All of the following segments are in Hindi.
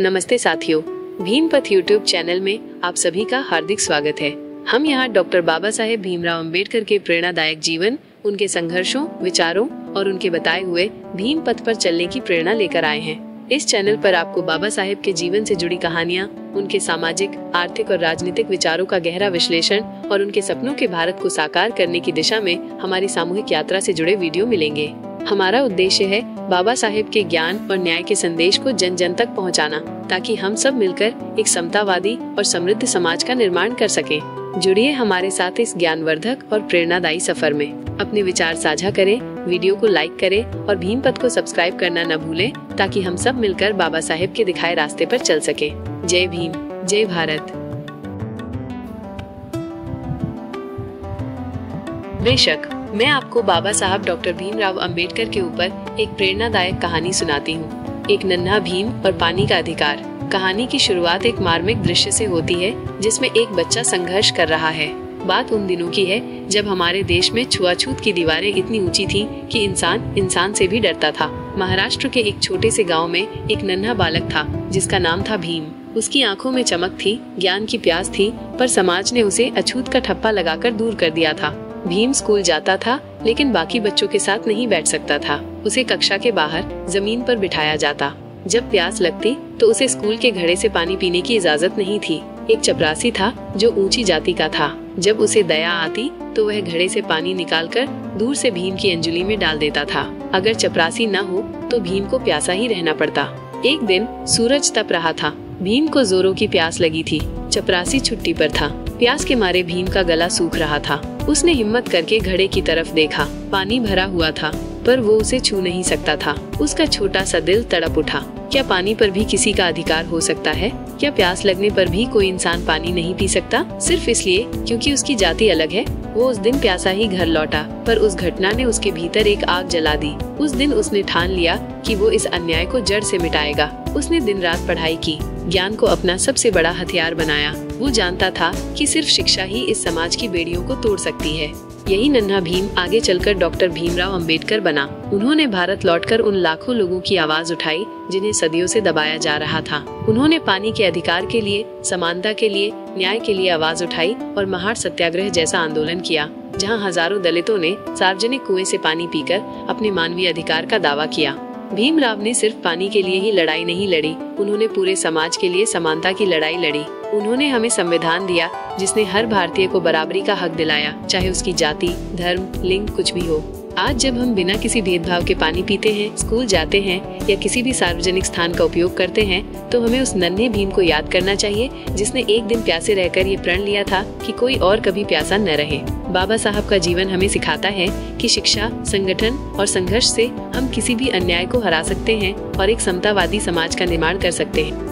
नमस्ते साथियों, भीमपथ यूट्यूब चैनल में आप सभी का हार्दिक स्वागत है। हम यहाँ डॉक्टर बाबा साहेब भीमराव अंबेडकर के प्रेरणादायक जीवन, उनके संघर्षों, विचारों और उनके बताए हुए भीम पथ पर चलने की प्रेरणा लेकर आए हैं। इस चैनल पर आपको बाबा साहेब के जीवन से जुड़ी कहानियाँ, उनके सामाजिक, आर्थिक और राजनीतिक विचारों का गहरा विश्लेषण और उनके सपनों के भारत को साकार करने की दिशा में हमारी सामूहिक यात्रा से जुड़े वीडियो मिलेंगे। हमारा उद्देश्य है बाबा साहेब के ज्ञान और न्याय के संदेश को जन जन तक पहुंचाना, ताकि हम सब मिलकर एक समतावादी और समृद्ध समाज का निर्माण कर सकें। जुड़िए हमारे साथ इस ज्ञानवर्धक और प्रेरणादायी सफर में। अपने विचार साझा करें, वीडियो को लाइक करें और भीमपथ को सब्सक्राइब करना न भूलें, ताकि हम सब मिलकर बाबा साहेब के दिखाए रास्ते पर चल सके। जय भीम, जय भारत। बेशक मैं आपको बाबा साहब डॉक्टर भीमराव अंबेडकर के ऊपर एक प्रेरणादायक कहानी सुनाती हूँ। एक नन्हा भीम और पानी का अधिकार। कहानी की शुरुआत एक मार्मिक दृश्य से होती है, जिसमें एक बच्चा संघर्ष कर रहा है। बात उन दिनों की है जब हमारे देश में छुआछूत की दीवारें इतनी ऊंची थीं कि इंसान से भी डरता था। महाराष्ट्र के एक छोटे से गांव में एक नन्हा बालक था, जिसका नाम था भीम। उसकी आंखों में चमक थी, ज्ञान की प्यास थी, पर समाज ने उसे अछूत का ठप्पा लगाकर दूर कर दिया था। भीम स्कूल जाता था, लेकिन बाकी बच्चों के साथ नहीं बैठ सकता था। उसे कक्षा के बाहर जमीन पर बिठाया जाता। जब प्यास लगती तो उसे स्कूल के घड़े से पानी पीने की इजाजत नहीं थी। एक चपरासी था जो ऊंची जाति का था। जब उसे दया आती तो वह घड़े से पानी निकालकर दूर से भीम की अंजुली में डाल देता था। अगर चपरासी न हो तो भीम को प्यासा ही रहना पड़ता। एक दिन सूरज तप रहा था। भीम को जोरों की प्यास लगी थी। चपरासी छुट्टी पर था। प्यास के मारे भीम का गला सूख रहा था। उसने हिम्मत करके घड़े की तरफ देखा। पानी भरा हुआ था, पर वो उसे छू नहीं सकता था। उसका छोटा सा दिल तड़प उठा। क्या पानी पर भी किसी का अधिकार हो सकता है? क्या प्यास लगने पर भी कोई इंसान पानी नहीं पी सकता, सिर्फ इसलिए क्योंकि उसकी जाति अलग है? वो उस दिन प्यासा ही घर लौटा, पर उस घटना ने उसके भीतर एक आग जला दी। उस दिन उसने ठान लिया कि वो इस अन्याय को जड़ से मिटाएगा। उसने दिन रात पढ़ाई की, ज्ञान को अपना सबसे बड़ा हथियार बनाया। वो जानता था कि सिर्फ शिक्षा ही इस समाज की बेड़ियों को तोड़ सकती है। यही नन्हा भीम आगे चलकर डॉक्टर भीमराव अंबेडकर बना। उन्होंने भारत लौटकर उन लाखों लोगों की आवाज उठाई जिन्हें सदियों से दबाया जा रहा था। उन्होंने पानी के अधिकार के लिए, समानता के लिए, न्याय के लिए आवाज उठाई और महार सत्याग्रह जैसा आंदोलन किया, जहां हजारों दलितों ने सार्वजनिक कुएं से पानी पीकर अपने मानवीय अधिकार का दावा किया। भीमराव ने सिर्फ पानी के लिए ही लड़ाई नहीं लड़ी, उन्होंने पूरे समाज के लिए समानता की लड़ाई लड़ी। उन्होंने हमें संविधान दिया जिसने हर भारतीय को बराबरी का हक दिलाया, चाहे उसकी जाति, धर्म, लिंग कुछ भी हो। आज जब हम बिना किसी भेदभाव के पानी पीते हैं, स्कूल जाते हैं या किसी भी सार्वजनिक स्थान का उपयोग करते हैं, तो हमें उस नन्हे भीम को याद करना चाहिए, जिसने एक दिन प्यासे रहकर ये प्रण लिया था कि कोई और कभी प्यासा न रहे। बाबा साहब का जीवन हमें सिखाता है कि शिक्षा, संगठन और संघर्ष से हम किसी भी अन्याय को हरा सकते हैं और एक समतावादी समाज का निर्माण कर सकते हैं।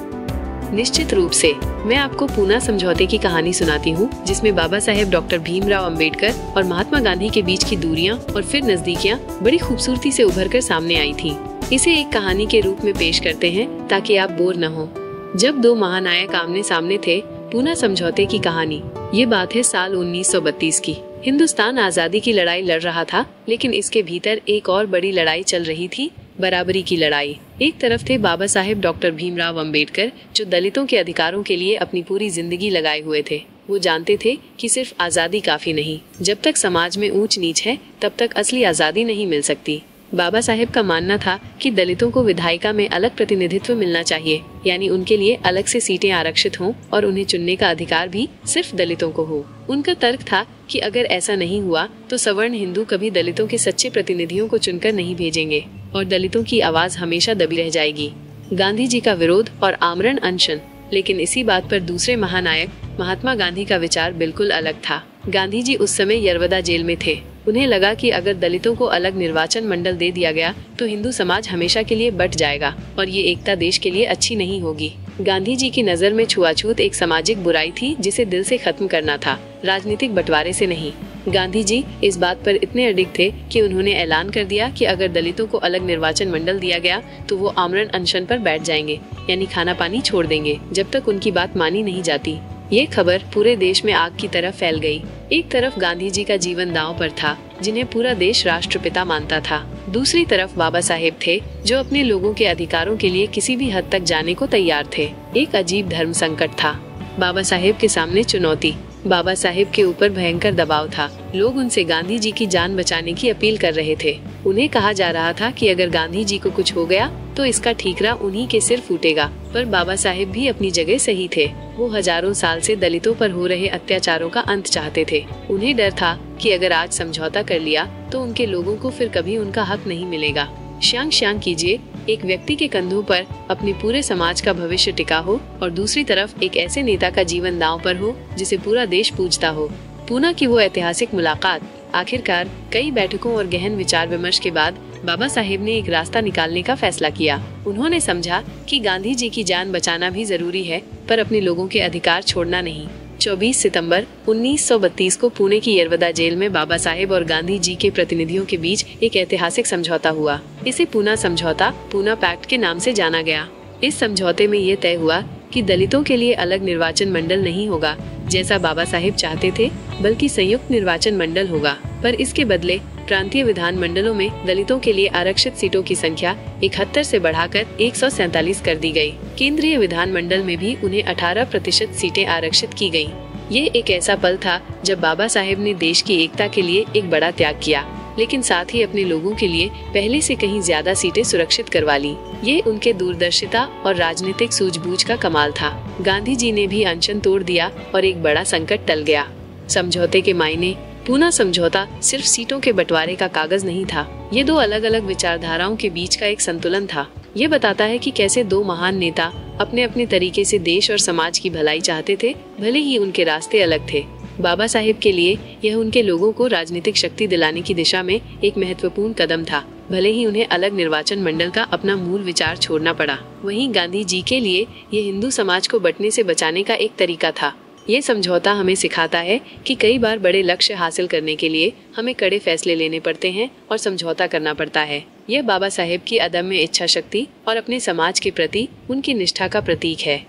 निश्चित रूप से मैं आपको पूना समझौते की कहानी सुनाती हूँ, जिसमें बाबा साहेब डॉक्टर भीमराव अंबेडकर और महात्मा गांधी के बीच की दूरियां और फिर नजदीकियां बड़ी खूबसूरती से उभर कर सामने आई थी। इसे एक कहानी के रूप में पेश करते हैं ताकि आप बोर न हो। जब दो महानायक आमने सामने थे, पूना समझौते की कहानी। ये बात है साल 1932 की। हिंदुस्तान आजादी की लड़ाई लड़ रहा था, लेकिन इसके भीतर एक और बड़ी लड़ाई चल रही थी, बराबरी की लड़ाई। एक तरफ थे बाबा साहेब डॉक्टर भीमराव अंबेडकर, जो दलितों के अधिकारों के लिए अपनी पूरी जिंदगी लगाए हुए थे। वो जानते थे कि सिर्फ आजादी काफी नहीं, जब तक समाज में ऊंच नीच है तब तक असली आजादी नहीं मिल सकती। बाबा साहेब का मानना था कि दलितों को विधायिका में अलग प्रतिनिधित्व मिलना चाहिए, यानी उनके लिए अलग से सीटें आरक्षित हों और उन्हें चुनने का अधिकार भी सिर्फ दलितों को हो। उनका तर्क था कि अगर ऐसा नहीं हुआ तो सवर्ण हिंदू कभी दलितों के सच्चे प्रतिनिधियों को चुनकर नहीं भेजेंगे और दलितों की आवाज हमेशा दबी रह जाएगी। गांधी जी का विरोध और आमरण अनशन। लेकिन इसी बात पर दूसरे महानायक महात्मा गांधी का विचार बिल्कुल अलग था। गांधी जी उस समय यरवदा जेल में थे। उन्हें लगा कि अगर दलितों को अलग निर्वाचन मंडल दे दिया गया तो हिंदू समाज हमेशा के लिए बट जाएगा और ये एकता देश के लिए अच्छी नहीं होगी। गांधी जी की नजर में छुआछूत एक सामाजिक बुराई थी जिसे दिल से खत्म करना था, राजनीतिक बंटवारे से नहीं। गांधी जी इस बात पर इतने अडिग थे कि उन्होंने ऐलान कर दिया कि अगर दलितों को अलग निर्वाचन मंडल दिया गया तो वो आमरण अनशन पर बैठ जाएंगे, यानी खाना पानी छोड़ देंगे, जब तक उनकी बात मानी नहीं जाती। ये खबर पूरे देश में आग की तरह फैल गई। एक तरफ गांधी जी का जीवन दांव पर था, जिन्हें पूरा देश राष्ट्रपिता मानता था। दूसरी तरफ बाबा साहेब थे, जो अपने लोगों के अधिकारों के लिए किसी भी हद तक जाने को तैयार थे। एक अजीब धर्म संकट था। बाबा साहेब के सामने चुनौती। बाबा साहेब के ऊपर भयंकर दबाव था। लोग उनसे गांधी जी की जान बचाने की अपील कर रहे थे। उन्हें कहा जा रहा था कि अगर गांधी जी को कुछ हो गया तो इसका ठीकरा उन्हीं के सिर फूटेगा। पर बाबा साहेब भी अपनी जगह सही थे। वो हजारों साल से दलितों पर हो रहे अत्याचारों का अंत चाहते थे। उन्हें डर था कि अगर आज समझौता कर लिया तो उनके लोगों को फिर कभी उनका हक नहीं मिलेगा। शांग कीजिए, एक व्यक्ति के कंधों पर अपने पूरे समाज का भविष्य टिका हो और दूसरी तरफ एक ऐसे नेता का जीवन दांव पर हो जिसे पूरा देश पूजता हो। पूना की वो ऐतिहासिक मुलाकात। आखिरकार कई बैठकों और गहन विचार विमर्श के बाद बाबा साहेब ने एक रास्ता निकालने का फैसला किया। उन्होंने समझा कि गांधी जी की जान बचाना भी जरूरी है, पर अपने लोगों के अधिकार छोड़ना नहीं। 24 सितंबर 1932 को पुणे की यरवदा जेल में बाबा साहेब और गांधी जी के प्रतिनिधियों के बीच एक ऐतिहासिक समझौता हुआ। इसे पूना समझौता, पूना पैक्ट के नाम से जाना गया। इस समझौते में ये तय हुआ कि दलितों के लिए अलग निर्वाचन मंडल नहीं होगा, जैसा बाबा साहेब चाहते थे, बल्कि संयुक्त निर्वाचन मंडल होगा। पर इसके बदले प्रांतीय विधान मंडलों में दलितों के लिए आरक्षित सीटों की संख्या 71 से बढ़ाकर 147 कर दी गई। केंद्रीय विधान मंडल में भी उन्हें 18% सीटें आरक्षित की गयी। ये एक ऐसा पल था जब बाबा साहेब ने देश की एकता के लिए एक बड़ा त्याग किया, लेकिन साथ ही अपने लोगों के लिए पहले से कहीं ज्यादा सीटें सुरक्षित करवा ली। ये उनके दूरदर्शिता और राजनीतिक सूझबूझ का कमाल था। गांधी जी ने भी अनशन तोड़ दिया और एक बड़ा संकट टल गया। समझौते के मायने। पूना समझौता सिर्फ सीटों के बंटवारे का कागज नहीं था, ये दो अलग अलग विचारधाराओं के बीच का एक संतुलन था। ये बताता है कि कैसे दो महान नेता अपने अपने तरीके से देश और समाज की भलाई चाहते थे, भले ही उनके रास्ते अलग थे। बाबा साहेब के लिए यह उनके लोगों को राजनीतिक शक्ति दिलाने की दिशा में एक महत्वपूर्ण कदम था, भले ही उन्हें अलग निर्वाचन मंडल का अपना मूल विचार छोड़ना पड़ा। वहीं गांधी जी के लिए यह हिंदू समाज को बंटने से बचाने का एक तरीका था। ये समझौता हमें सिखाता है कि कई बार बड़े लक्ष्य हासिल करने के लिए हमें कड़े फैसले लेने पड़ते हैं और समझौता करना पड़ता है। यह बाबा साहेब की अदम्य इच्छा शक्ति और अपने समाज के प्रति उनकी निष्ठा का प्रतीक है।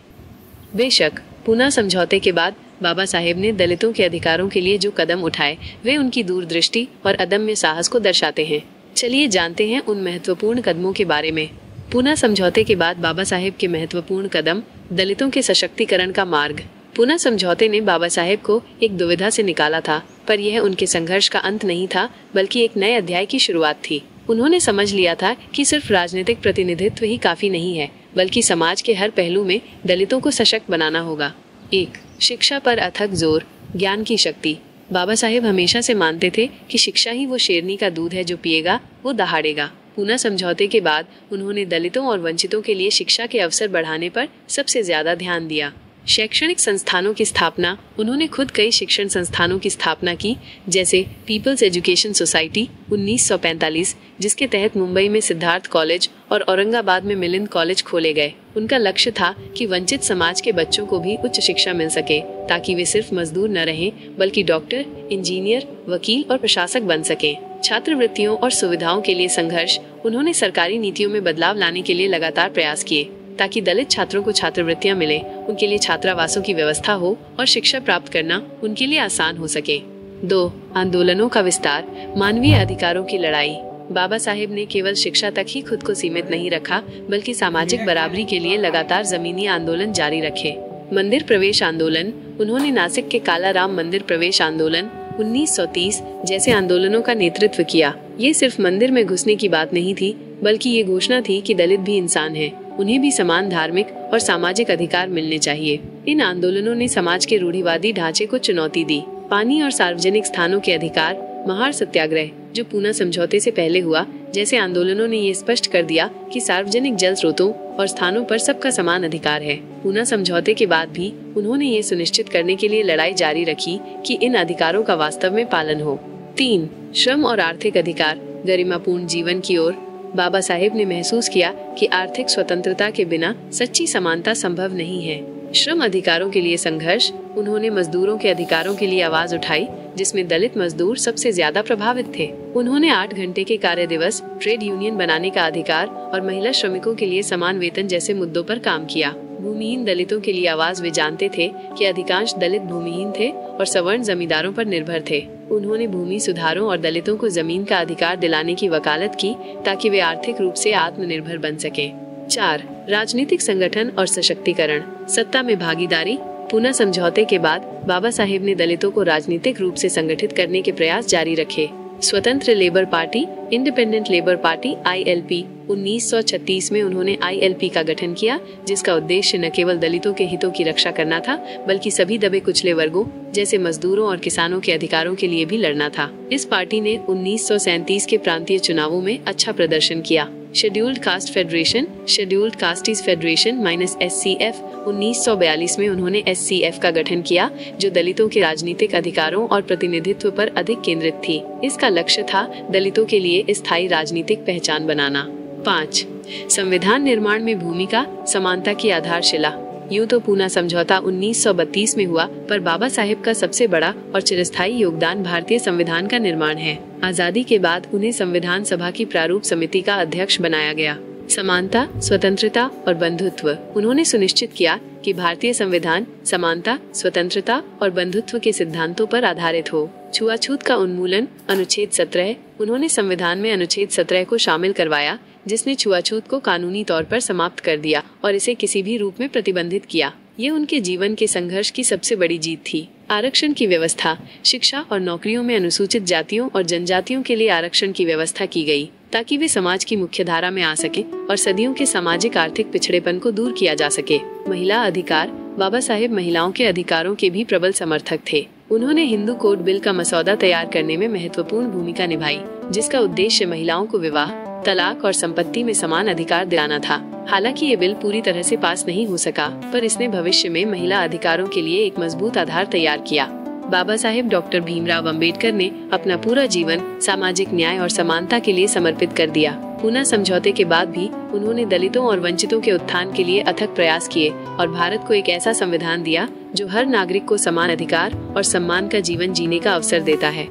बेशक पूना समझौते के बाद बाबा साहेब ने दलितों के अधिकारों के लिए जो कदम उठाए, वे उनकी दूरदृष्टि और अदम्य साहस को दर्शाते हैं। चलिए जानते हैं उन महत्वपूर्ण कदमों के बारे में। पूना समझौते के बाद बाबा साहेब के महत्वपूर्ण कदम। दलितों के सशक्तिकरण का मार्ग। पूना समझौते ने बाबा साहेब को एक दुविधा से निकाला था, पर यह उनके संघर्ष का अंत नहीं था, बल्कि एक नए अध्याय की शुरुआत थी। उन्होंने समझ लिया था कि सिर्फ राजनीतिक प्रतिनिधित्व ही काफी नहीं है, बल्कि समाज के हर पहलू में दलितों को सशक्त बनाना होगा। 1. शिक्षा पर अथक जोर। ज्ञान की शक्ति। बाबा साहेब हमेशा से मानते थे कि शिक्षा ही वो शेरनी का दूध है जो पिएगा वो दहाड़ेगा। पूना समझौते के बाद उन्होंने दलितों और वंचितों के लिए शिक्षा के अवसर बढ़ाने पर सबसे ज्यादा ध्यान दिया। शैक्षणिक संस्थानों की स्थापना। उन्होंने खुद कई शिक्षण संस्थानों की स्थापना की, जैसे पीपल्स एजुकेशन सोसाइटी 1945, जिसके तहत मुंबई में सिद्धार्थ कॉलेज और औरंगाबाद में मिलिंद कॉलेज खोले गए। उनका लक्ष्य था कि वंचित समाज के बच्चों को भी उच्च शिक्षा मिल सके, ताकि वे सिर्फ मजदूर न रहें, बल्कि डॉक्टर, इंजीनियर, वकील और प्रशासक बन सकें। छात्रवृत्तियों और सुविधाओं के लिए संघर्ष। उन्होंने सरकारी नीतियों में बदलाव लाने के लिए लगातार प्रयास किए, ताकि दलित छात्रों को छात्रवृत्तियां मिले, उनके लिए छात्रावासों की व्यवस्था हो और शिक्षा प्राप्त करना उनके लिए आसान हो सके। 2. आंदोलनों का विस्तार। मानवीय अधिकारों की लड़ाई। बाबा साहेब ने केवल शिक्षा तक ही खुद को सीमित नहीं रखा, बल्कि सामाजिक बराबरी के लिए लगातार जमीनी आंदोलन जारी रखे। मंदिर प्रवेश आंदोलन। उन्होंने नासिक के काला राम मंदिर प्रवेश आंदोलन 1930 जैसे आंदोलनों का नेतृत्व किया। ये सिर्फ मंदिर में घुसने की बात नहीं थी, बल्कि ये घोषणा थी कि दलित भी इंसान हैं, उन्हें भी समान धार्मिक और सामाजिक अधिकार मिलने चाहिए। इन आंदोलनों ने समाज के रूढ़िवादी ढांचे को चुनौती दी। पानी और सार्वजनिक स्थानों के अधिकार। महार सत्याग्रह, जो पूना समझौते से पहले हुआ, जैसे आंदोलनों ने ये स्पष्ट कर दिया कि सार्वजनिक जल स्रोतों और स्थानों पर सबका समान अधिकार है। पूना समझौते के बाद भी उन्होंने ये सुनिश्चित करने के लिए लड़ाई जारी रखी कि इन अधिकारों का वास्तव में पालन हो। 3. श्रम और आर्थिक अधिकार। गरिमापूर्ण जीवन की ओर। बाबा साहेब ने महसूस किया कि आर्थिक स्वतंत्रता के बिना सच्ची समानता संभव नहीं है। श्रम अधिकारों के लिए संघर्ष। उन्होंने मजदूरों के अधिकारों के लिए आवाज उठाई, जिसमें दलित मजदूर सबसे ज्यादा प्रभावित थे। उन्होंने 8 घंटे के कार्य दिवस, ट्रेड यूनियन बनाने का अधिकार और महिला श्रमिकों के लिए समान वेतन जैसे मुद्दों पर काम किया। भूमिहीन दलितों के लिए आवाज वे जानते थे कि अधिकांश दलित भूमिहीन थे और सवर्ण जमींदारों पर निर्भर थे। उन्होंने भूमि सुधारों और दलितों को जमीन का अधिकार दिलाने की वकालत की ताकि वे आर्थिक रूप से आत्मनिर्भर बन सके। 4. राजनीतिक संगठन और सशक्तिकरण। सत्ता में भागीदारी। पूना समझौते के बाद बाबा साहेब ने दलितों को राजनीतिक रूप से संगठित करने के प्रयास जारी रखे। स्वतंत्र labour party, independent labour party ILP, 1936 में उन्होंने ILP का गठन किया, जिसका उद्देश्य न केवल दलितों के हितों की रक्षा करना था बल्कि सभी दबे कुचले वर्गों जैसे मजदूरों और किसानों के अधिकारों के लिए भी लड़ना था। इस पार्टी ने 1937 के प्रांतीय चुनावों में अच्छा प्रदर्शन किया। Scheduled caste federation, scheduled castes federation -SCF, 1942 में उन्होंने SCF का गठन किया जो दलितों के राजनीतिक अधिकारों और प्रतिनिधित्व पर अधिक केंद्रित थी। इसका लक्ष्य था दलितों के लिए स्थायी राजनीतिक पहचान बनाना। 5. संविधान निर्माण में भूमिका, समानता की आधारशिला। यूं तो पूना समझौता 1932 में हुआ, पर बाबा साहेब का सबसे बड़ा और चिरस्थायी योगदान भारतीय संविधान का निर्माण है। आजादी के बाद उन्हें संविधान सभा की प्रारूप समिति का अध्यक्ष बनाया गया। समानता, स्वतंत्रता और बंधुत्व। उन्होंने सुनिश्चित किया कि भारतीय संविधान समानता, स्वतंत्रता और बंधुत्व के सिद्धांतों पर आधारित हो। छुआछूत का उन्मूलन, अनुच्छेद 17। उन्होंने संविधान में अनुच्छेद 17 को शामिल करवाया, जिसने छुआछूत को कानूनी तौर पर समाप्त कर दिया और इसे किसी भी रूप में प्रतिबंधित किया। ये उनके जीवन के संघर्ष की सबसे बड़ी जीत थी। आरक्षण की व्यवस्था। शिक्षा और नौकरियों में अनुसूचित जातियों और जनजातियों के लिए आरक्षण की व्यवस्था की गई ताकि वे समाज की मुख्य धारा में आ सके और सदियों के सामाजिक आर्थिक पिछड़ेपन को दूर किया जा सके। महिला अधिकार। बाबा साहेब महिलाओं के अधिकारों के भी प्रबल समर्थक थे। उन्होंने हिंदू कोड बिल का मसौदा तैयार करने में महत्वपूर्ण भूमिका निभाई, जिसका उद्देश्य महिलाओं को विवाह, तलाक और संपत्ति में समान अधिकार दिलाना था। हालांकि ये बिल पूरी तरह से पास नहीं हो सका, पर इसने भविष्य में महिला अधिकारों के लिए एक मजबूत आधार तैयार किया। बाबा साहेब डॉक्टर भीमराव अंबेडकर ने अपना पूरा जीवन सामाजिक न्याय और समानता के लिए समर्पित कर दिया। पूना समझौते के बाद भी उन्होंने दलितों और वंचितों के उत्थान के लिए अथक प्रयास किए और भारत को एक ऐसा संविधान दिया जो हर नागरिक को समान अधिकार और सम्मान का जीवन जीने का अवसर देता है।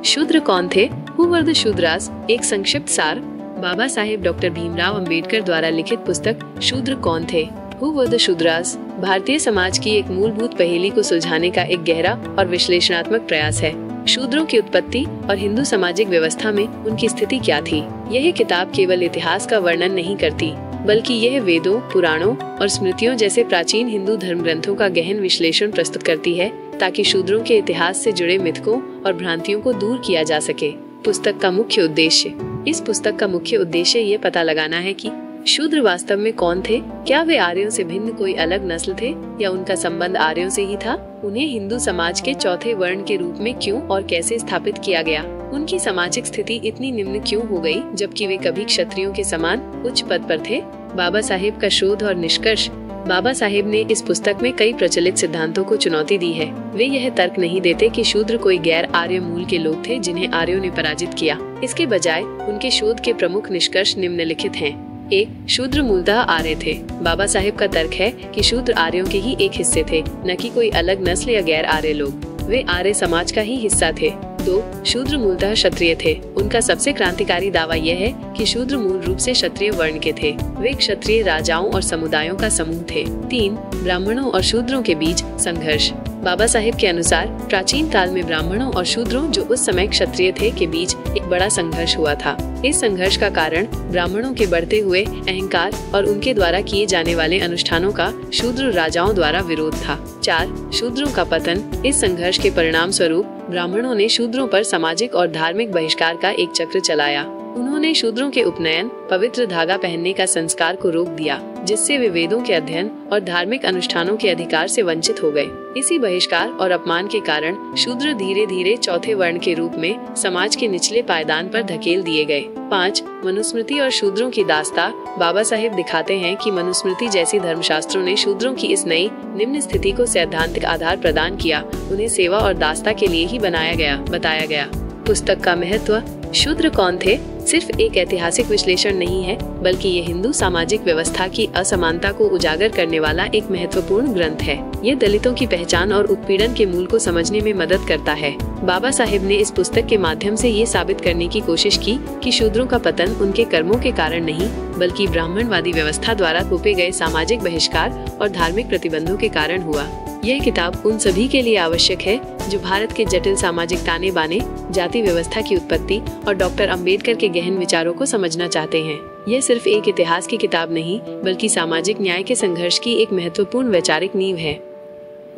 शूद्र कौन थे? Who were the Shudras? एक संक्षिप्त सार। बाबा साहेब डॉक्टर भीमराव अंबेडकर द्वारा लिखित पुस्तक शूद्र कौन थे? Who were the Shudras Bharatiya Samaj की एक मूलभूत पहेली को सुलझाने का एक गहरा और विश्लेषणात्मक प्रयास है। शूद्रों की उत्पत्ति और हिंदू सामाजिक व्यवस्था में उनकी स्थिति क्या थी? यह किताब केवल इतिहास का वर्णन नहीं करती, बल्कि यह वेदों, पुराणों और स्मृतियों जैसे प्राचीन हिंदू धर्म ग्रंथों का गहन विश्लेषण प्रस्तुत करती है, ताकि शूद्रों के इतिहास से जुड़े मिथकों और भ्रांतियों को दूर किया जा सके। पुस्तक का मुख्य उद्देश्य। इस पुस्तक का मुख्य उद्देश्य ये पता लगाना है कि शूद्र वास्तव में कौन थे, क्या वे आर्यों से भिन्न कोई अलग नस्ल थे या उनका संबंध आर्यों से ही था, उन्हें हिंदू समाज के चौथे वर्ण के रूप में क्यों और कैसे स्थापित किया गया, उनकी सामाजिक स्थिति इतनी निम्न क्यों हो गई जबकि वे कभी क्षत्रियों के समान उच्च पद पर थे। बाबा साहेब का शोध और निष्कर्ष। बाबा साहेब ने इस पुस्तक में कई प्रचलित सिद्धांतों को चुनौती दी है। वे यह तर्क नहीं देते कि शूद्र कोई गैर आर्य मूल के लोग थे जिन्हें आर्यों ने पराजित किया। इसके बजाय उनके शोध के प्रमुख निष्कर्ष निम्नलिखित हैं। 1. शूद्र मूलतः आर्य थे। बाबा साहेब का तर्क है कि शूद्र आर्यों के ही एक हिस्से थे, न कि कोई अलग नस्ल या गैर आर्य लोग। वे आर्य समाज का ही हिस्सा थे। 2. शूद्र मूलतः क्षत्रिय थे। उनका सबसे क्रांतिकारी दावा यह है कि शूद्र मूल रूप से क्षत्रिय वर्ण के थे। वे क्षत्रिय राजाओं और समुदायों का समूह थे। 3. ब्राह्मणों और शूद्रों के बीच संघर्ष। बाबा साहेब के अनुसार प्राचीन काल में ब्राह्मणों और शूद्रों, जो उस समय क्षत्रिय थे, के बीच एक बड़ा संघर्ष हुआ था। इस संघर्ष का कारण ब्राह्मणों के बढ़ते हुए अहंकार और उनके द्वारा किए जाने वाले अनुष्ठानों का शूद्र राजाओं द्वारा विरोध था। 4. शूद्रों का पतन। इस संघर्ष के परिणाम स्वरूप ब्राह्मणों ने शूद्रों पर सामाजिक और धार्मिक बहिष्कार का एक चक्र चलाया। उन्होंने शूद्रों के उपनयन, पवित्र धागा पहनने का संस्कार को रोक दिया, जिससे वे वेदों के अध्ययन और धार्मिक अनुष्ठानों के अधिकार से वंचित हो गए। इसी बहिष्कार और अपमान के कारण शूद्र धीरे धीरे चौथे वर्ण के रूप में समाज के निचले पायदान पर धकेल दिए गए। 5. मनुस्मृति और शूद्रों की दास्ता। बाबा साहेब दिखाते हैं कि मनुस्मृति जैसी धर्मशास्त्रों ने शूद्रों की इस नई निम्न स्थिति को सैद्धांतिक आधार प्रदान किया। उन्हें सेवा और दास्ता के लिए ही बताया गया। पुस्तक का महत्व। शूद्र कौन थे? सिर्फ एक ऐतिहासिक विश्लेषण नहीं है, बल्कि ये हिंदू सामाजिक व्यवस्था की असमानता को उजागर करने वाला एक महत्वपूर्ण ग्रंथ है। ये दलितों की पहचान और उत्पीड़न के मूल को समझने में मदद करता है। बाबा साहेब ने इस पुस्तक के माध्यम से ये साबित करने की कोशिश की कि शूद्रों का पतन उनके कर्मों के कारण नहीं, बल्कि ब्राह्मणवादी व्यवस्था द्वारा थोपे गए सामाजिक बहिष्कार और धार्मिक प्रतिबंधों के कारण हुआ। यह किताब उन सभी के लिए आवश्यक है जो भारत के जटिल सामाजिक ताने बाने, जाति व्यवस्था की उत्पत्ति और डॉक्टर अंबेडकर के गहन विचारों को समझना चाहते हैं। यह सिर्फ एक इतिहास की किताब नहीं, बल्कि सामाजिक न्याय के संघर्ष की एक महत्वपूर्ण वैचारिक नींव है।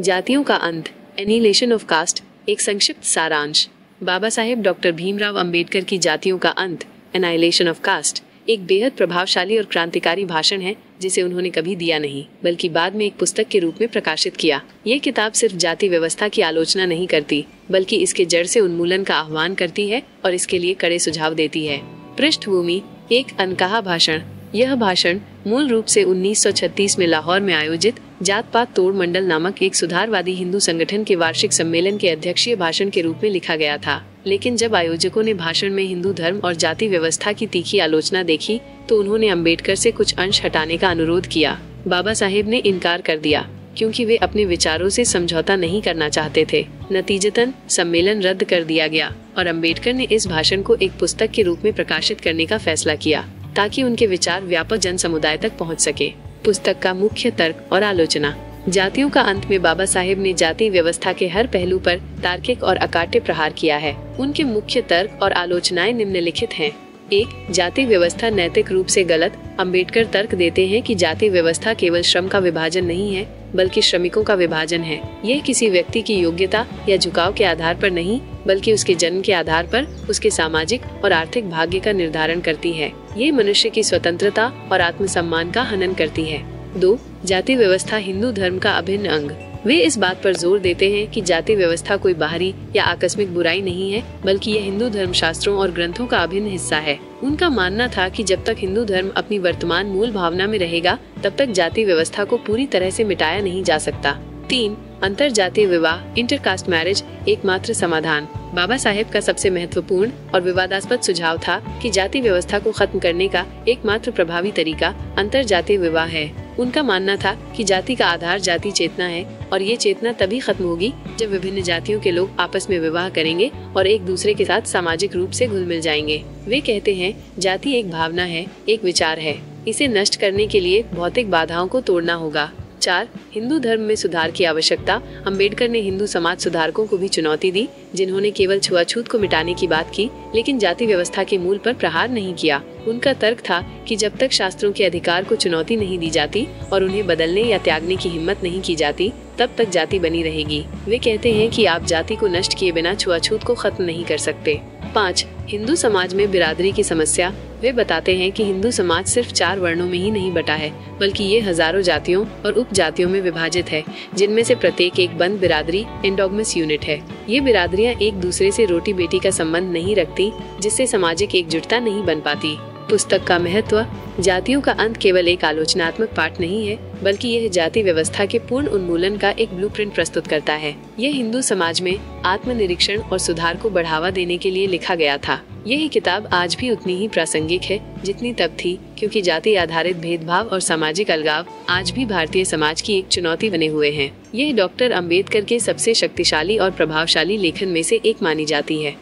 जातियों का अंत, एनिहिलेशन ऑफ कास्ट। एक संक्षिप्त सारांश। बाबा साहेब डॉक्टर भीमराव अंबेडकर की जातियों का अंत, एनिहिलेशन ऑफ कास्ट, एक बेहद प्रभावशाली और क्रांतिकारी भाषण है जिसे उन्होंने कभी दिया नहीं, बल्कि बाद में एक पुस्तक के रूप में प्रकाशित किया। ये किताब सिर्फ जाति व्यवस्था की आलोचना नहीं करती, बल्कि इसके जड़ से उन्मूलन का आह्वान करती है और इसके लिए कड़े सुझाव देती है। पृष्ठभूमि, एक अनकहा भाषण। यह भाषण मूल रूप से 1936 में लाहौर में आयोजित जात पात तोड़ मंडल नामक एक सुधारवादी हिंदू संगठन के वार्षिक सम्मेलन के अध्यक्षीय भाषण के रूप में लिखा गया था। लेकिन जब आयोजकों ने भाषण में हिंदू धर्म और जाति व्यवस्था की तीखी आलोचना देखी, तो उन्होंने अंबेडकर से कुछ अंश हटाने का अनुरोध किया। बाबा साहेब ने इनकार कर दिया, क्योंकि वे अपने विचारों से समझौता नहीं करना चाहते थे। नतीजतन सम्मेलन रद्द कर दिया गया और अंबेडकर ने इस भाषण को एक पुस्तक के रूप में प्रकाशित करने का फैसला किया, ताकि उनके विचार व्यापक जन समुदाय तक पहुंच सके। पुस्तक का मुख्य तर्क और आलोचना। जातियों का अंत में बाबा साहेब ने जाति व्यवस्था के हर पहलू पर तार्किक और अकाट्य प्रहार किया है। उनके मुख्य तर्क और आलोचनाएं निम्नलिखित हैं। 1. जाति व्यवस्था नैतिक रूप से गलत। अंबेडकर तर्क देते हैं कि जाति व्यवस्था केवल श्रम का विभाजन नहीं है, बल्कि श्रमिकों का विभाजन है। यह किसी व्यक्ति की योग्यता या झुकाव के आधार पर नहीं, बल्कि उसके जन्म के आधार पर उसके सामाजिक और आर्थिक भाग्य का निर्धारण करती है। ये मनुष्य की स्वतंत्रता और आत्मसम्मान का हनन करती है। 2. जाति व्यवस्था हिंदू धर्म का अभिन्न अंग। वे इस बात पर जोर देते हैं कि जाति व्यवस्था कोई बाहरी या आकस्मिक बुराई नहीं है, बल्कि यह हिंदू धर्म शास्त्रों और ग्रंथों का अभिन्न हिस्सा है। उनका मानना था कि जब तक हिंदू धर्म अपनी वर्तमान मूल भावना में रहेगा, तब तक जाति व्यवस्था को पूरी तरह से मिटाया नहीं जा सकता। 3. अंतर जातीय विवाह, इंटरकास्ट मैरिज, एकमात्र समाधान। बाबा साहेब का सबसे महत्वपूर्ण और विवादास्पद सुझाव था कि जाति व्यवस्था को खत्म करने का एकमात्र प्रभावी तरीका अंतर जातीय विवाह है। उनका मानना था कि जाति का आधार जाति चेतना है और ये चेतना तभी खत्म होगी जब विभिन्न जातियों के लोग आपस में विवाह करेंगे और एक दूसरे के साथ सामाजिक रूप से घुल मिल जाएंगे। वे कहते हैं, जाति एक भावना है, एक विचार है। इसे नष्ट करने के लिए भौतिक बाधाओं को तोड़ना होगा। 4. हिंदू धर्म में सुधार की आवश्यकता। अंबेडकर ने हिंदू समाज सुधारकों को भी चुनौती दी, जिन्होंने केवल छुआछूत को मिटाने की बात की, लेकिन जाति व्यवस्था के मूल पर प्रहार नहीं किया। उनका तर्क था कि जब तक शास्त्रों के अधिकार को चुनौती नहीं दी जाती और उन्हें बदलने या त्यागने की हिम्मत नहीं की जाती, तब तक जाति बनी रहेगी। वे कहते हैं कि आप जाति को नष्ट किए बिना छुआछूत को खत्म नहीं कर सकते। 5. हिंदू समाज में बिरादरी की समस्या। वे बताते हैं कि हिंदू समाज सिर्फ 4 वर्णों में ही नहीं बटा है, बल्कि ये हजारों जातियों और उपजातियों में विभाजित है, जिनमें से प्रत्येक एक बंद बिरादरी, एंडोगमस यूनिट है। ये बिरादरियां एक दूसरे से रोटी बेटी का संबंध नहीं रखती, जिससे सामाजिक एकजुटता नहीं बन पाती। पुस्तक का महत्व। जातियों का अंत केवल एक आलोचनात्मक पाठ नहीं है, बल्कि यह जाति व्यवस्था के पूर्ण उन्मूलन का एक ब्लूप्रिंट प्रस्तुत करता है। यह हिंदू समाज में आत्मनिरीक्षण और सुधार को बढ़ावा देने के लिए लिखा गया था। यही किताब आज भी उतनी ही प्रासंगिक है जितनी तब थी, क्योंकि जाति आधारित भेदभाव और सामाजिक अलगाव आज भी भारतीय समाज की एक चुनौती बने हुए हैं। यह डॉक्टर अंबेडकर के सबसे शक्तिशाली और प्रभावशाली लेखन में से एक मानी जाती है।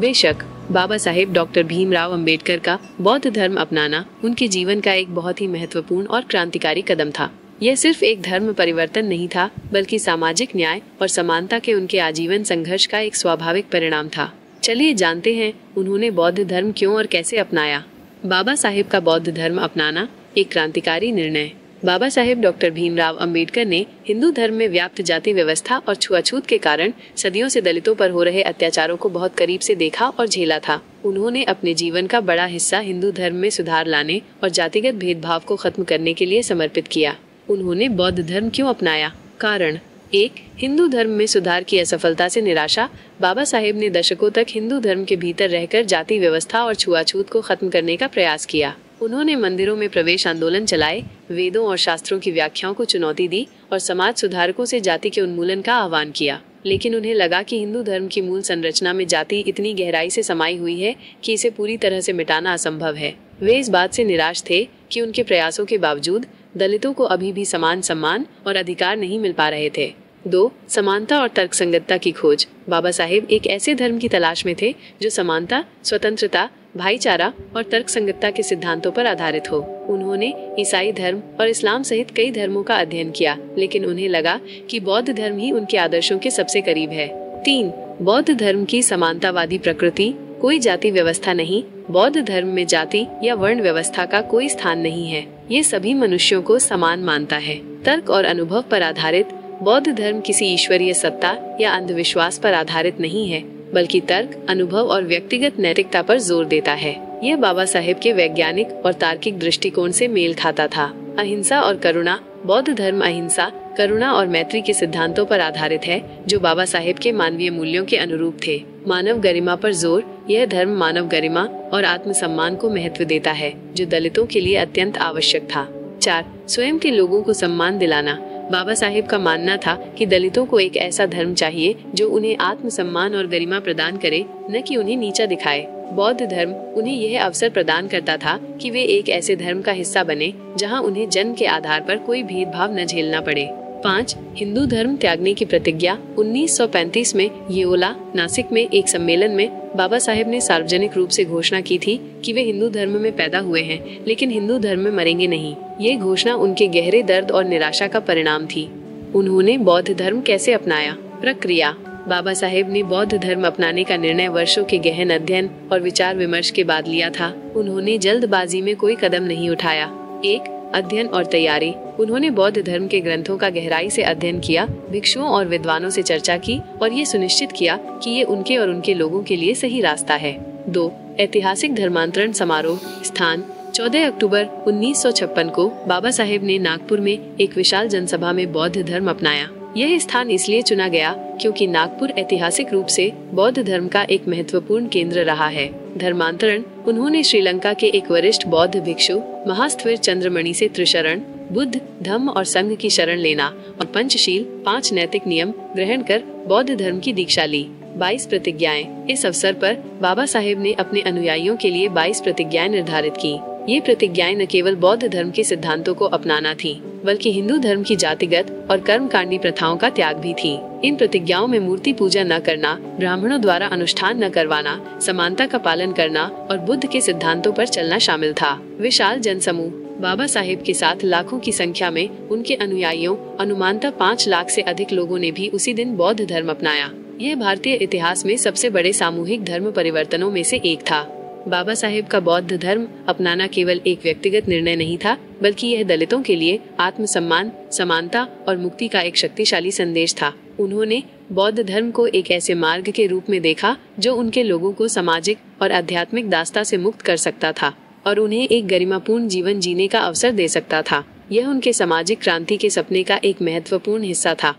बेशक बाबा साहेब डॉक्टर भीमराव अंबेडकर का बौद्ध धर्म अपनाना उनके जीवन का एक बहुत ही महत्वपूर्ण और क्रांतिकारी कदम था। यह सिर्फ एक धर्म परिवर्तन नहीं था, बल्कि सामाजिक न्याय और समानता के उनके आजीवन संघर्ष का एक स्वाभाविक परिणाम था। चलिए जानते हैं उन्होंने बौद्ध धर्म क्यों और कैसे अपनाया। बाबा साहेब का बौद्ध धर्म अपनाना एक क्रांतिकारी निर्णय। बाबा साहेब डॉक्टर भीमराव अंबेडकर ने हिंदू धर्म में व्याप्त जाति व्यवस्था और छुआछूत के कारण सदियों से दलितों पर हो रहे अत्याचारों को बहुत करीब से देखा और झेला था। उन्होंने अपने जीवन का बड़ा हिस्सा हिंदू धर्म में सुधार लाने और जातिगत भेदभाव को खत्म करने के लिए समर्पित किया। उन्होंने बौद्ध धर्म क्यों अपनाया? कारण 1. हिंदू धर्म में सुधार की असफलता से निराशा। बाबा साहेब ने दशकों तक हिंदू धर्म के भीतर रहकर जाति व्यवस्था और छुआछूत को खत्म करने का प्रयास किया। उन्होंने मंदिरों में प्रवेश आंदोलन चलाए, वेदों और शास्त्रों की व्याख्याओं को चुनौती दी और समाज सुधारकों से जाति के उन्मूलन का आह्वान किया। लेकिन उन्हें लगा कि हिंदू धर्म की मूल संरचना में जाति इतनी गहराई से समाई हुई है कि इसे पूरी तरह से मिटाना असंभव है। वे इस बात से निराश थे कि उनके प्रयासों के बावजूद दलितों को अभी भी समान सम्मान और अधिकार नहीं मिल पा रहे थे। 2. समानता और तर्कसंगतता की खोज। बाबा साहेब एक ऐसे धर्म की तलाश में थे जो समानता, स्वतंत्रता, भाईचारा और तर्कसंगतता के सिद्धांतों पर आधारित हो। उन्होंने ईसाई धर्म और इस्लाम सहित कई धर्मों का अध्ययन किया, लेकिन उन्हें लगा कि बौद्ध धर्म ही उनके आदर्शों के सबसे करीब है। 3. बौद्ध धर्म की समानतावादी प्रकृति। कोई जाति व्यवस्था नहीं। बौद्ध धर्म में जाति या वर्ण व्यवस्था का कोई स्थान नहीं है। ये सभी मनुष्यों को समान मानता है। तर्क और अनुभव पर आधारित। बौद्ध धर्म किसी ईश्वरीय सत्ता या अंधविश्वास पर आधारित नहीं है, बल्कि तर्क, अनुभव और व्यक्तिगत नैतिकता पर जोर देता है। यह बाबा साहेब के वैज्ञानिक और तार्किक दृष्टिकोण से मेल खाता था। अहिंसा और करुणा। बौद्ध धर्म अहिंसा, करुणा और मैत्री के सिद्धांतों पर आधारित है, जो बाबा साहेब के मानवीय मूल्यों के अनुरूप थे। मानव गरिमा पर जोर। यह धर्म मानव गरिमा और आत्मसम्मान को महत्व देता है, जो दलितों के लिए अत्यंत आवश्यक था। 4. स्वयं के लोगों को सम्मान दिलाना। बाबा साहेब का मानना था कि दलितों को एक ऐसा धर्म चाहिए जो उन्हें आत्मसम्मान और गरिमा प्रदान करे, न कि उन्हें नीचा दिखाए। बौद्ध धर्म उन्हें यह अवसर प्रदान करता था कि वे एक ऐसे धर्म का हिस्सा बने जहां उन्हें जन्म के आधार पर कोई भेदभाव न झेलना पड़े। 5. हिंदू धर्म त्यागने की प्रतिज्ञा। 1935 में येओला, नासिक में एक सम्मेलन में बाबा साहेब ने सार्वजनिक रूप से घोषणा की थी कि वे हिंदू धर्म में पैदा हुए हैं, लेकिन हिंदू धर्म में मरेंगे नहीं। ये घोषणा उनके गहरे दर्द और निराशा का परिणाम थी। उन्होंने बौद्ध धर्म कैसे अपनाया? प्रक्रिया। बाबा साहेब ने बौद्ध धर्म अपनाने का निर्णय वर्षों के गहन अध्ययन और विचार विमर्श के बाद लिया था। उन्होंने जल्दबाजी में कोई कदम नहीं उठाया। 1. अध्ययन और तैयारी। उन्होंने बौद्ध धर्म के ग्रंथों का गहराई से अध्ययन किया, भिक्षुओं और विद्वानों से चर्चा की और ये सुनिश्चित किया कि ये उनके और उनके लोगों के लिए सही रास्ता है। 2. ऐतिहासिक धर्मांतरण समारोह। स्थान 14 अक्टूबर 1956 को बाबा साहेब ने नागपुर में एक विशाल जनसभा में बौद्ध धर्म अपनाया। यह स्थान इसलिए चुना गया क्योंकि नागपुर ऐतिहासिक रूप से बौद्ध धर्म का एक महत्वपूर्ण केंद्र रहा है। धर्मांतरण। उन्होंने श्रीलंका के एक वरिष्ठ बौद्ध भिक्षु महास्थविर चंद्रमणि से त्रिशरण, बुद्ध, धम्म और संघ की शरण लेना और पंचशील 5 नैतिक नियम ग्रहण कर बौद्ध धर्म की दीक्षा ली। 22 प्रतिज्ञाएं। इस अवसर पर बाबा साहेब ने अपने अनुयायियों के लिए 22 प्रतिज्ञाएं निर्धारित की। ये प्रतिज्ञाएं न केवल बौद्ध धर्म के सिद्धांतों को अपनाना थी, बल्कि हिंदू धर्म की जातिगत और कर्मकांडी प्रथाओं का त्याग भी थी। इन प्रतिज्ञाओं में मूर्ति पूजा न करना, ब्राह्मणों द्वारा अनुष्ठान न करवाना, समानता का पालन करना और बुद्ध के सिद्धांतों पर चलना शामिल था। विशाल जनसमूह। बाबा साहेब के साथ लाखों की संख्या में उनके अनुयायियों, अनुमानतः 5 लाख से अधिक लोगों ने भी उसी दिन बौद्ध धर्म अपनाया। यह भारतीय इतिहास में सबसे बड़े सामूहिक धर्म परिवर्तनों में से एक था। बाबा साहेब का बौद्ध धर्म अपनाना केवल एक व्यक्तिगत निर्णय नहीं था, बल्कि यह दलितों के लिए आत्मसम्मान, समानता और मुक्ति का एक शक्तिशाली संदेश था। उन्होंने बौद्ध धर्म को एक ऐसे मार्ग के रूप में देखा जो उनके लोगों को सामाजिक और आध्यात्मिक दास्ता से मुक्त कर सकता था और उन्हें एक गरिमापूर्ण जीवन जीने का अवसर दे सकता था। यह उनके सामाजिक क्रांति के सपने का एक महत्वपूर्ण हिस्सा था।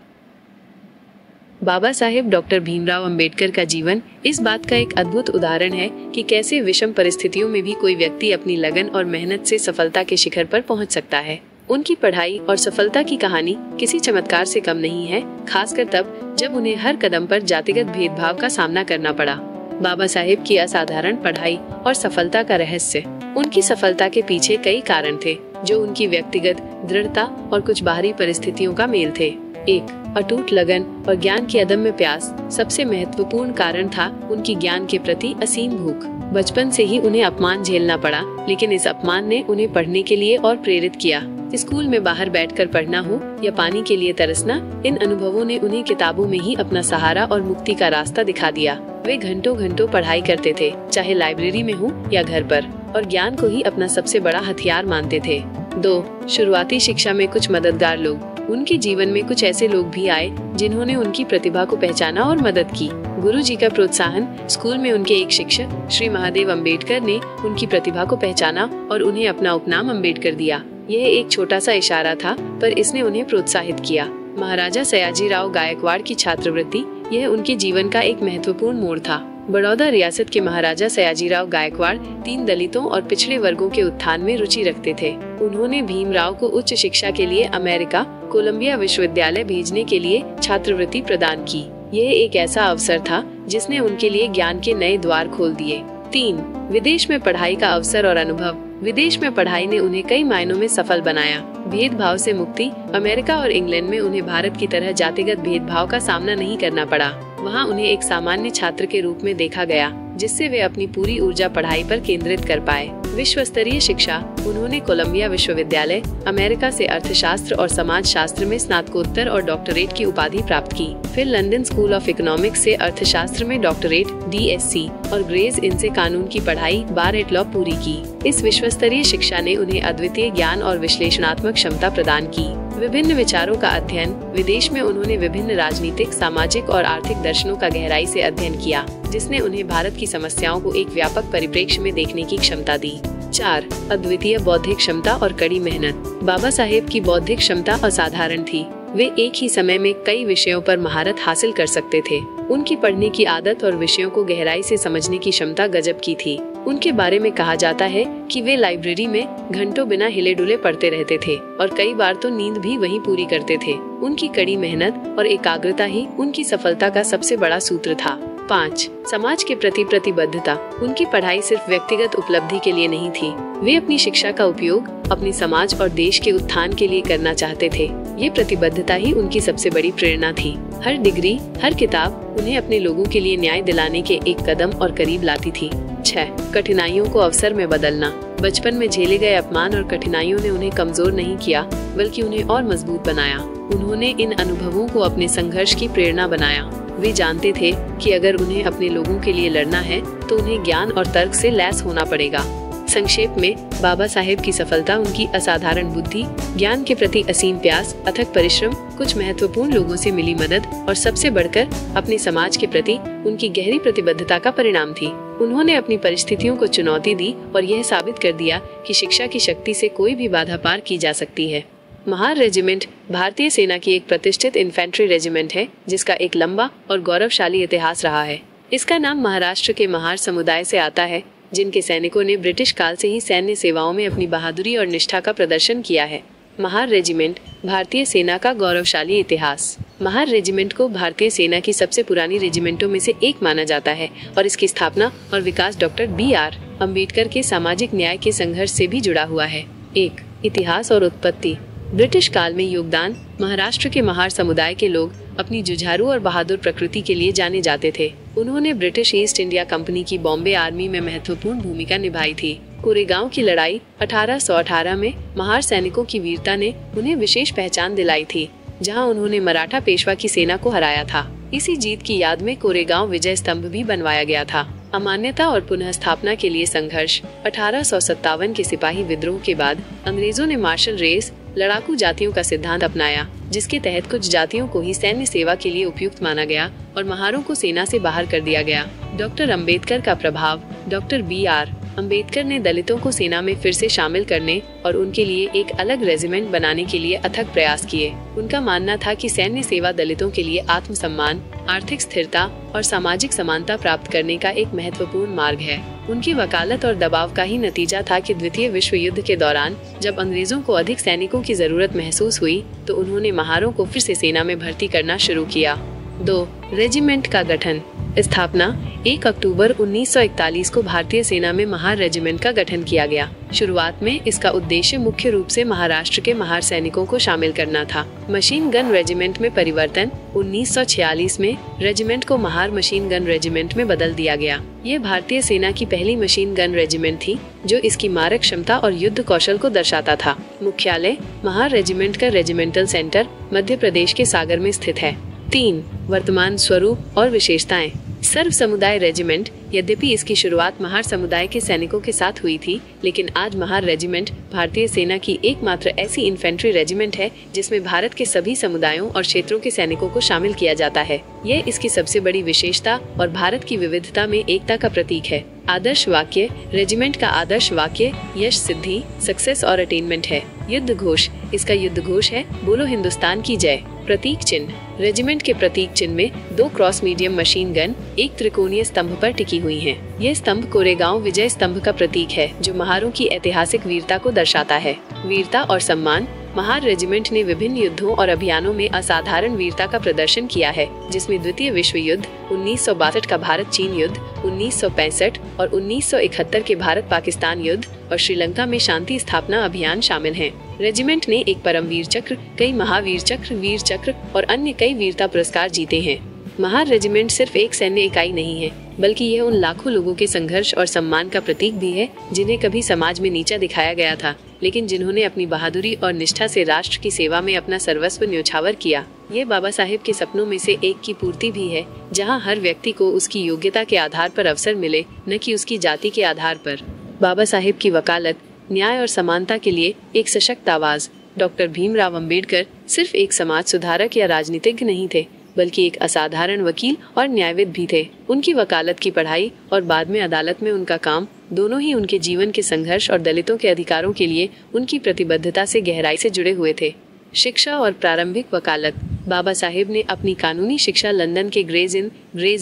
बाबा साहेब डॉक्टर भीमराव अंबेडकर का जीवन इस बात का एक अद्भुत उदाहरण है कि कैसे विषम परिस्थितियों में भी कोई व्यक्ति अपनी लगन और मेहनत से सफलता के शिखर पर पहुंच सकता है। उनकी पढ़ाई और सफलता की कहानी किसी चमत्कार से कम नहीं है, खासकर तब जब उन्हें हर कदम पर जातिगत भेदभाव का सामना करना पड़ा। बाबा साहेब की असाधारण पढ़ाई और सफलता का रहस्य। उनकी सफलता के पीछे कई कारण थे, जो उनकी व्यक्तिगत दृढ़ता और कुछ बाहरी परिस्थितियों का मेल थे। 1. अटूट लगन और ज्ञान की अदम्य प्यास। सबसे महत्वपूर्ण कारण था उनकी ज्ञान के प्रति असीम भूख। बचपन से ही उन्हें अपमान झेलना पड़ा, लेकिन इस अपमान ने उन्हें पढ़ने के लिए और प्रेरित किया। स्कूल में बाहर बैठकर पढ़ना हो या पानी के लिए तरसना, इन अनुभवों ने उन्हें किताबों में ही अपना सहारा और मुक्ति का रास्ता दिखा दिया। वे घंटों घंटों पढ़ाई करते थे, चाहे लाइब्रेरी में हो या घर पर, और ज्ञान को ही अपना सबसे बड़ा हथियार मानते थे। 2. शुरुआती शिक्षा में कुछ मददगार लोग। उनके जीवन में कुछ ऐसे लोग भी आए जिन्होंने उनकी प्रतिभा को पहचाना और मदद की। गुरुजी का प्रोत्साहन। स्कूल में उनके एक शिक्षक श्री महादेव अंबेडकर ने उनकी प्रतिभा को पहचाना और उन्हें अपना उपनाम अंबेडकर दिया। यह एक छोटा सा इशारा था, पर इसने उन्हें प्रोत्साहित किया। महाराजा सयाजीराव गायकवाड़ की छात्रवृत्ति। यह उनके जीवन का एक महत्वपूर्ण मोड़ था। बड़ौदा रियासत के महाराजा सयाजीराव गायकवाड़ 3 दलितों और पिछड़े वर्गों के उत्थान में रुचि रखते थे। उन्होंने भीमराव को उच्च शिक्षा के लिए अमेरिका कोलंबिया विश्वविद्यालय भेजने के लिए छात्रवृत्ति प्रदान की। यह एक ऐसा अवसर था जिसने उनके लिए ज्ञान के नए द्वार खोल दिए। 3. विदेश में पढ़ाई का अवसर और अनुभव। विदेश में पढ़ाई ने उन्हें कई मायनों में सफल बनाया। भेदभाव से मुक्ति। अमेरिका और इंग्लैंड में उन्हें भारत की तरह जातिगत भेदभाव का सामना नहीं करना पड़ा। वहाँ उन्हें एक सामान्य छात्र के रूप में देखा गया, जिससे वे अपनी पूरी ऊर्जा पढ़ाई पर केंद्रित कर पाए। विश्व स्तरीय शिक्षा। उन्होंने कोलंबिया विश्वविद्यालय, अमेरिका से अर्थशास्त्र और समाज शास्त्र में स्नातकोत्तर और डॉक्टरेट की उपाधि प्राप्त की। फिर लंदन स्कूल ऑफ इकोनॉमिक्स से अर्थशास्त्र में डॉक्टरेट DSc और ग्रेज इन से कानून की पढ़ाई बार एट लॉ पूरी की। इस विश्व स्तरीय शिक्षा ने उन्हें अद्वितीय ज्ञान और विश्लेषणात्मक क्षमता प्रदान की। विभिन्न विचारों का अध्ययन। विदेश में उन्होंने विभिन्न राजनीतिक, सामाजिक और आर्थिक दर्शनों का गहराई से अध्ययन किया, जिसने उन्हें भारत की समस्याओं को एक व्यापक परिप्रेक्ष्य में देखने की क्षमता दी। 4. अद्वितीय बौद्धिक क्षमता और कड़ी मेहनत। बाबा साहेब की बौद्धिक क्षमता असाधारण थी। वे एक ही समय में कई विषयों पर महारत हासिल कर सकते थे। उनकी पढ़ने की आदत और विषयों को गहराई से समझने की क्षमता गजब की थी। उनके बारे में कहा जाता है कि वे लाइब्रेरी में घंटों बिना हिले डुले पढ़ते रहते थे और कई बार तो नींद भी वहीं पूरी करते थे। उनकी कड़ी मेहनत और एकाग्रता ही उनकी सफलता का सबसे बड़ा सूत्र था। 5. समाज के प्रति प्रतिबद्धता। उनकी पढ़ाई सिर्फ व्यक्तिगत उपलब्धि के लिए नहीं थी। वे अपनी शिक्षा का उपयोग अपने समाज और देश के उत्थान के लिए करना चाहते थे। ये प्रतिबद्धता ही उनकी सबसे बड़ी प्रेरणा थी। हर डिग्री, हर किताब उन्हें अपने लोगों के लिए न्याय दिलाने के एक कदम और करीब लाती थी। 6. कठिनाइयों को अवसर में बदलना। बचपन में झेले गए अपमान और कठिनाइयों ने उन्हें कमजोर नहीं किया, बल्कि उन्हें और मजबूत बनाया। उन्होंने इन अनुभवों को अपने संघर्ष की प्रेरणा बनाया। वे जानते थे कि अगर उन्हें अपने लोगों के लिए लड़ना है तो उन्हें ज्ञान और तर्क से लैस होना पड़ेगा। संक्षेप में, बाबा साहेब की सफलता उनकी असाधारण बुद्धि, ज्ञान के प्रति असीम प्यास, अथक परिश्रम, कुछ महत्वपूर्ण लोगों से मिली मदद और सबसे बढ़कर अपने समाज के प्रति उनकी गहरी प्रतिबद्धता का परिणाम थी। उन्होंने अपनी परिस्थितियों को चुनौती दी और यह साबित कर दिया कि शिक्षा की शक्ति से कोई भी बाधा पार की जा सकती है। महार रेजिमेंट भारतीय सेना की एक प्रतिष्ठित इन्फेंट्री रेजिमेंट है, जिसका एक लंबा और गौरवशाली इतिहास रहा है। इसका नाम महाराष्ट्र के महार समुदाय से आता है, जिनके सैनिकों ने ब्रिटिश काल से ही सैन्य सेवाओं में अपनी बहादुरी और निष्ठा का प्रदर्शन किया है। महार रेजिमेंट भारतीय सेना का गौरवशाली इतिहास। महार रेजिमेंट को भारतीय सेना की सबसे पुरानी रेजिमेंटों में से एक माना जाता है और इसकी स्थापना और विकास डॉक्टर B.R. अम्बेडकर के सामाजिक न्याय के संघर्ष से भी जुड़ा हुआ है। 1. इतिहास और उत्पत्ति। ब्रिटिश काल में योगदान। महाराष्ट्र के महार समुदाय के लोग अपनी जुझारू और बहादुर प्रकृति के लिए जाने जाते थे। उन्होंने ब्रिटिश ईस्ट इंडिया कंपनी की बॉम्बे आर्मी में महत्वपूर्ण भूमिका निभाई थी। कोरेगांव की लड़ाई 1818 में महार सैनिकों की वीरता ने उन्हें विशेष पहचान दिलाई थी, जहां उन्होंने मराठा पेशवा की सेना को हराया था। इसी जीत की याद में कोरेगांव विजय स्तंभ भी बनवाया गया था। अमान्यता और पुनः स्थापना के लिए संघर्ष। 1857 के सिपाही विद्रोह के बाद अंग्रेजों ने मार्शल रेस, लड़ाकू जातियों का सिद्धांत अपनाया, जिसके तहत कुछ जातियों को ही सैन्य सेवा के लिए उपयुक्त माना गया और महारों को सेना से बाहर कर दिया गया। डॉक्टर अंबेडकर का प्रभाव। Doctor B.R. अंबेडकर ने दलितों को सेना में फिर से शामिल करने और उनके लिए एक अलग रेजिमेंट बनाने के लिए अथक प्रयास किए। उनका मानना था कि सैन्य सेवा दलितों के लिए आत्मसम्मान, आर्थिक स्थिरता और सामाजिक समानता प्राप्त करने का एक महत्वपूर्ण मार्ग है। उनकी वकालत और दबाव का ही नतीजा था कि द्वितीय विश्व युद्ध के दौरान जब अंग्रेजों को अधिक सैनिकों की जरूरत महसूस हुई तो उन्होंने महारों को फिर से सेना में भर्ती करना शुरू किया। 2. रेजिमेंट का गठन। स्थापना 1 अक्टूबर 1941 को भारतीय सेना में महार रेजिमेंट का गठन किया गया। शुरुआत में इसका उद्देश्य मुख्य रूप से महाराष्ट्र के महार सैनिकों को शामिल करना था। मशीन गन रेजिमेंट में परिवर्तन। 1946 में रेजिमेंट को महार मशीन गन रेजिमेंट में बदल दिया गया। ये भारतीय सेना की पहली मशीन गन रेजिमेंट थी, जो इसकी मारक क्षमता और युद्ध कौशल को दर्शाता था। मुख्यालय महार रेजिमेंट का रेजिमेंटल सेंटर मध्य प्रदेश के सागर में स्थित है। 3. वर्तमान स्वरूप और विशेषताएं। सर्व समुदाय रेजिमेंट। यद्यपि इसकी शुरुआत महार समुदाय के सैनिकों के साथ हुई थी, लेकिन आज महार रेजिमेंट भारतीय सेना की एकमात्र ऐसी इन्फेंट्री रेजिमेंट है जिसमें भारत के सभी समुदायों और क्षेत्रों के सैनिकों को शामिल किया जाता है। यह इसकी सबसे बड़ी विशेषता और भारत की विविधता में एकता का प्रतीक है। आदर्श वाक्य। रेजिमेंट का आदर्श वाक्य यश, सिद्धि, सक्सेस और अटेनमेंट है। युद्ध घोष। इसका युद्ध घोष है बोलो हिंदुस्तान की जय। प्रतीक चिन्ह। रेजिमेंट के प्रतीक चिन्ह में 2 क्रॉस मीडियम मशीन गन एक त्रिकोणीय स्तंभ पर टिकी हुई हैं। यह स्तंभ कोरेगांव विजय स्तंभ का प्रतीक है, जो महारों की ऐतिहासिक वीरता को दर्शाता है। वीरता और सम्मान। महार रेजिमेंट ने विभिन्न युद्धों और अभियानों में असाधारण वीरता का प्रदर्शन किया है, जिसमें द्वितीय विश्व युद्ध, 1962 का भारत चीन युद्ध, 1965 और 1971 के भारत पाकिस्तान युद्ध और श्रीलंका में शांति स्थापना अभियान शामिल हैं। रेजिमेंट ने एक परमवीर चक्र, कई महावीर चक्र, वीर चक्र और अन्य कई वीरता पुरस्कार जीते हैं। महार रेजिमेंट सिर्फ एक सैन्य इकाई नहीं है, बल्कि यह उन लाखों लोगों के संघर्ष और सम्मान का प्रतीक भी है जिन्हें कभी समाज में नीचा दिखाया गया था, लेकिन जिन्होंने अपनी बहादुरी और निष्ठा से राष्ट्र की सेवा में अपना सर्वस्व न्योछावर किया। ये बाबा साहेब के सपनों में से एक की पूर्ति भी है, जहां हर व्यक्ति को उसकी योग्यता के आधार पर अवसर मिले, न कि उसकी जाति के आधार पर। बाबा साहेब की वकालत, न्याय और समानता के लिए एक सशक्त आवाज। डॉक्टर भीमराव अंबेडकर सिर्फ एक समाज सुधारक या राजनीतिज्ञ नहीं थे, बल्कि एक असाधारण वकील और न्यायविद भी थे। उनकी वकालत की पढ़ाई और बाद में अदालत में उनका काम, दोनों ही उनके जीवन के संघर्ष और दलितों के अधिकारों के लिए उनकी प्रतिबद्धता से गहराई से जुड़े हुए थे। शिक्षा और प्रारंभिक वकालत। बाबा साहेब ने अपनी कानूनी शिक्षा लंदन के ग्रेज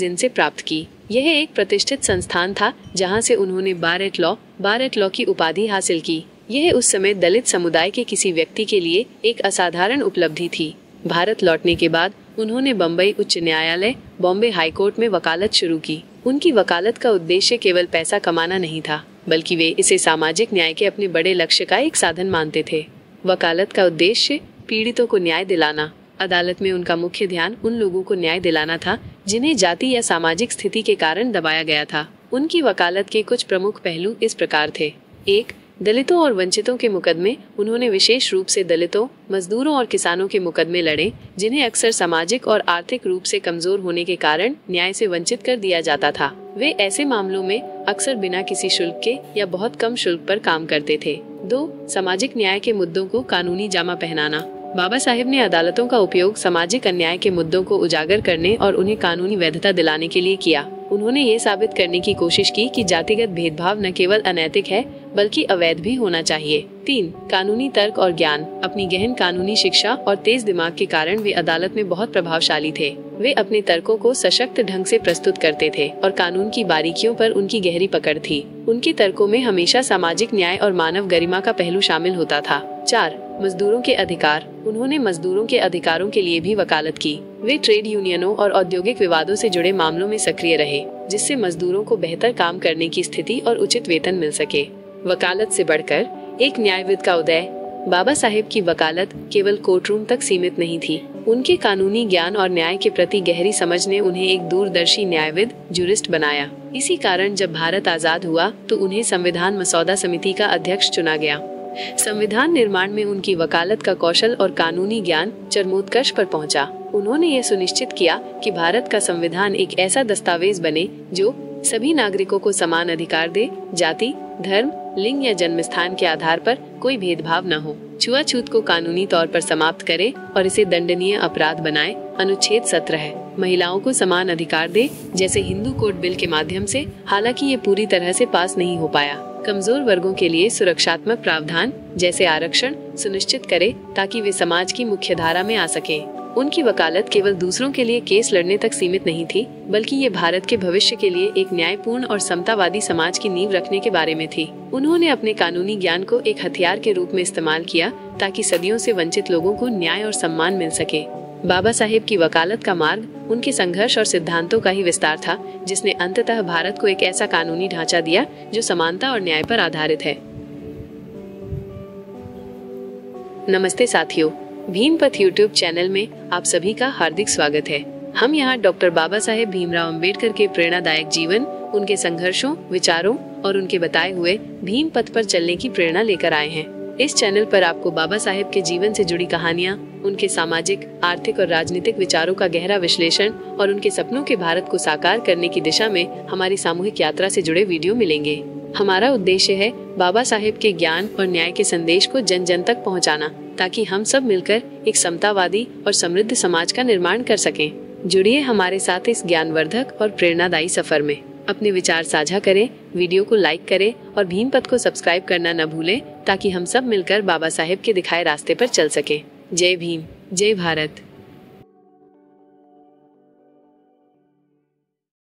इन से प्राप्त की। यह एक प्रतिष्ठित संस्थान था जहां से उन्होंने बारेट लॉ की उपाधि हासिल की। यह उस समय दलित समुदाय के किसी व्यक्ति के लिए एक असाधारण उपलब्धि थी। भारत लौटने के बाद उन्होंने बम्बई उच्च न्यायालय, बॉम्बे हाई कोर्ट में वकालत शुरू की। उनकी वकालत का उद्देश्य केवल पैसा कमाना नहीं था, बल्कि वे इसे सामाजिक न्याय के अपने बड़े लक्ष्य का एक साधन मानते थे। वकालत का उद्देश्य पीड़ितों को न्याय दिलाना। अदालत में उनका मुख्य ध्यान उन लोगों को न्याय दिलाना था जिन्हें जाति या सामाजिक स्थिति के कारण दबाया गया था। उनकी वकालत के कुछ प्रमुख पहलू इस प्रकार थे। 1. दलितों और वंचितों के मुकदमे। उन्होंने विशेष रूप से दलितों, मजदूरों और किसानों के मुकदमे लड़े, जिन्हें अक्सर सामाजिक और आर्थिक रूप से कमजोर होने के कारण न्याय से वंचित कर दिया जाता था। वे ऐसे मामलों में अक्सर बिना किसी शुल्क के या बहुत कम शुल्क पर काम करते थे। 2. सामाजिक न्याय के मुद्दों को कानूनी जामा पहनाना। बाबा साहेब ने अदालतों का उपयोग सामाजिक अन्याय के मुद्दों को उजागर करने और उन्हें कानूनी वैधता दिलाने के लिए किया। उन्होंने ये साबित करने की कोशिश की कि जातिगत भेदभाव न केवल अनैतिक है, बल्कि अवैध भी होना चाहिए। 3. कानूनी तर्क और ज्ञान। अपनी गहन कानूनी शिक्षा और तेज दिमाग के कारण वे अदालत में बहुत प्रभावशाली थे। वे अपने तर्कों को सशक्त ढंग से प्रस्तुत करते थे और कानून की बारीकियों पर उनकी गहरी पकड़ थी। उनके तर्कों में हमेशा सामाजिक न्याय और मानव गरिमा का पहलू शामिल होता था। 4. मजदूरों के अधिकार। उन्होंने मजदूरों के अधिकारों के लिए भी वकालत की। वे ट्रेड यूनियनों और औद्योगिक विवादों से जुड़े मामलों में सक्रिय रहे, जिससे मजदूरों को बेहतर काम करने की स्थिति और उचित वेतन मिल सके। वकालत से बढ़कर एक न्यायविद का उदय। बाबा साहेब की वकालत केवल कोर्टरूम तक सीमित नहीं थी। उनके कानूनी ज्ञान और न्याय के प्रति गहरी समझ ने उन्हें एक दूरदर्शी न्यायविद, जुरिस्ट बनाया। इसी कारण जब भारत आजाद हुआ तो उन्हें संविधान मसौदा समिति का अध्यक्ष चुना गया। संविधान निर्माण में उनकी वकालत का कौशल और कानूनी ज्ञान चरमोत्कर्ष पर पहुंचा। उन्होंने ये सुनिश्चित किया कि भारत का संविधान एक ऐसा दस्तावेज बने जो सभी नागरिकों को समान अधिकार दे, जाति, धर्म, लिंग या जन्म स्थान के आधार पर कोई भेदभाव न हो, छुआछूत को कानूनी तौर पर समाप्त करे और इसे दंडनीय अपराध बनाए। अनुच्छेद 17 है। महिलाओं को समान अधिकार दे, जैसे हिंदू कोड बिल के माध्यम से, हालांकि ये पूरी तरह से पास नहीं हो पाया। कमजोर वर्गों के लिए सुरक्षात्मक प्रावधान जैसे आरक्षण सुनिश्चित करे ताकि वे समाज की मुख्य धारा में आ सके। उनकी वकालत केवल दूसरों के लिए केस लड़ने तक सीमित नहीं थी, बल्कि ये भारत के भविष्य के लिए एक न्यायपूर्ण और समतावादी समाज की नींव रखने के बारे में थी। उन्होंने अपने कानूनी ज्ञान को एक हथियार के रूप में इस्तेमाल किया ताकि सदियों से वंचित लोगों को न्याय और सम्मान मिल सके। बाबा साहेब की वकालत का मार्ग उनके संघर्ष और सिद्धांतों का ही विस्तार था, जिसने अंततः भारत को एक ऐसा कानूनी ढांचा दिया जो समानता और न्याय पर आधारित है। नमस्ते साथियों, भीमपथ यूट्यूब चैनल में आप सभी का हार्दिक स्वागत है। हम यहाँ डॉक्टर बाबा साहेब भीमराव अंबेडकर के प्रेरणादायक जीवन, उनके संघर्षों, विचारों और उनके बताए हुए भीम पथ पर चलने की प्रेरणा लेकर आए हैं। इस चैनल पर आपको बाबा साहेब के जीवन से जुड़ी कहानियाँ, उनके सामाजिक, आर्थिक और राजनीतिक विचारों का गहरा विश्लेषण और उनके सपनों के भारत को साकार करने की दिशा में हमारी सामूहिक यात्रा से जुड़े वीडियो मिलेंगे। हमारा उद्देश्य है बाबा साहेब के ज्ञान और न्याय के संदेश को जन जन तक पहुंचाना, ताकि हम सब मिलकर एक समतावादी और समृद्ध समाज का निर्माण कर सकें। जुड़िए हमारे साथ इस ज्ञानवर्धक और प्रेरणादायी सफर में। अपने विचार साझा करें, वीडियो को लाइक करें और भीमपथ को सब्सक्राइब करना न भूलें, ताकि हम सब मिलकर बाबा साहेब के दिखाए रास्ते पर चल सकें। जय भीम, जय भारत।